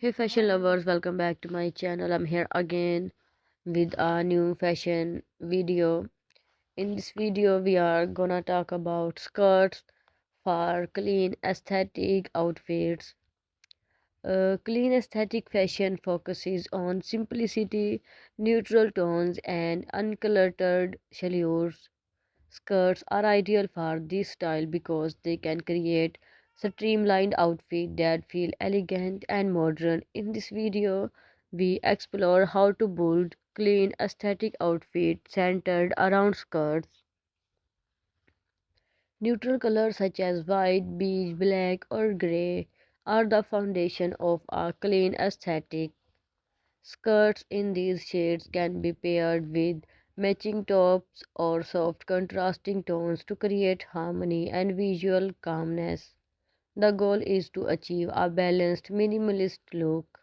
Hey fashion lovers, welcome back to my channel. I'm here again with a new fashion video. In this video, we are gonna talk about skirts for clean aesthetic outfits. Clean aesthetic fashion focuses on simplicity, neutral tones, and uncluttered silhouettes. Skirts are ideal for this style because they can create streamlined outfits that feel elegant and modern. In this video, we explore how to build clean aesthetic outfits centered around skirts. Neutral colors such as white, beige, black, or gray are the foundation of a clean aesthetic. Skirts in these shades can be paired with matching tops or soft contrasting tones to create harmony and visual calmness. The goal is to achieve a balanced minimalist look.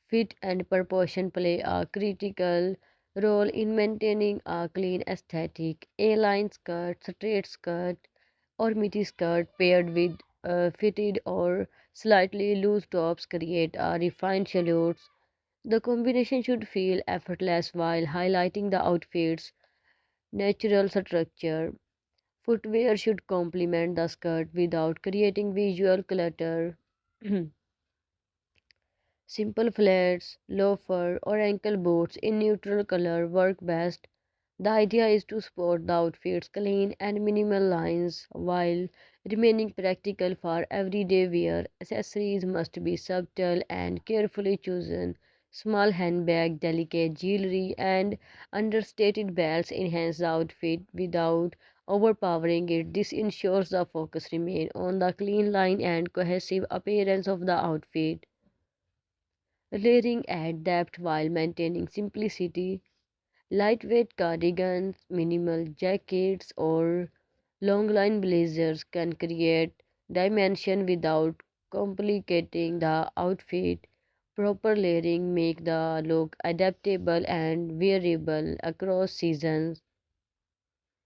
Fit and proportion play a critical role in maintaining a clean aesthetic. A-line skirt, straight skirt, or midi skirt paired with fitted or slightly loose tops create a refined silhouettes. The combination should feel effortless while highlighting the outfit's natural structure. Footwear should complement the skirt without creating visual clutter. Simple flats, loafer, or ankle boots in neutral color work best. The idea is to sport the outfit's clean and minimal lines while remaining practical for everyday wear. Accessories must be subtle and carefully chosen. Small handbag, delicate jewelry, and understated belts enhance the outfit without overpowering it. This ensures the focus remains on the clean line and cohesive appearance of the outfit. Layering add depth while maintaining simplicity. Lightweight cardigans, minimal jackets, or long line blazers can create dimension without complicating the outfit. Proper layering make the look adaptable and wearable across seasons.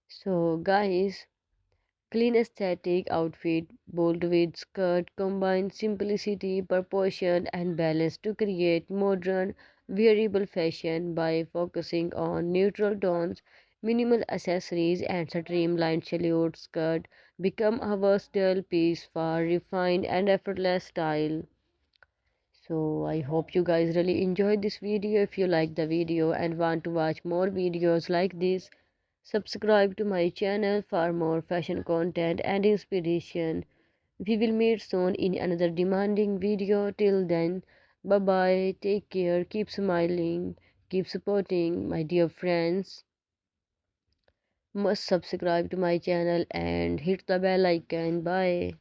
So guys, clean aesthetic outfit, bold with skirt, combine simplicity, proportion, and balance to create modern, wearable fashion by focusing on neutral tones, minimal accessories, and streamlined silhouette. Skirt become a versatile piece for refined and effortless style. So I hope you guys really enjoyed this video. If you like the video and want to watch more videos like this, subscribe to my channel for more fashion content and inspiration. We will meet soon in another demanding video. Till then, bye bye. Take care. Keep smiling. Keep supporting my dear friends. Must subscribe to my channel and hit the bell icon. Bye.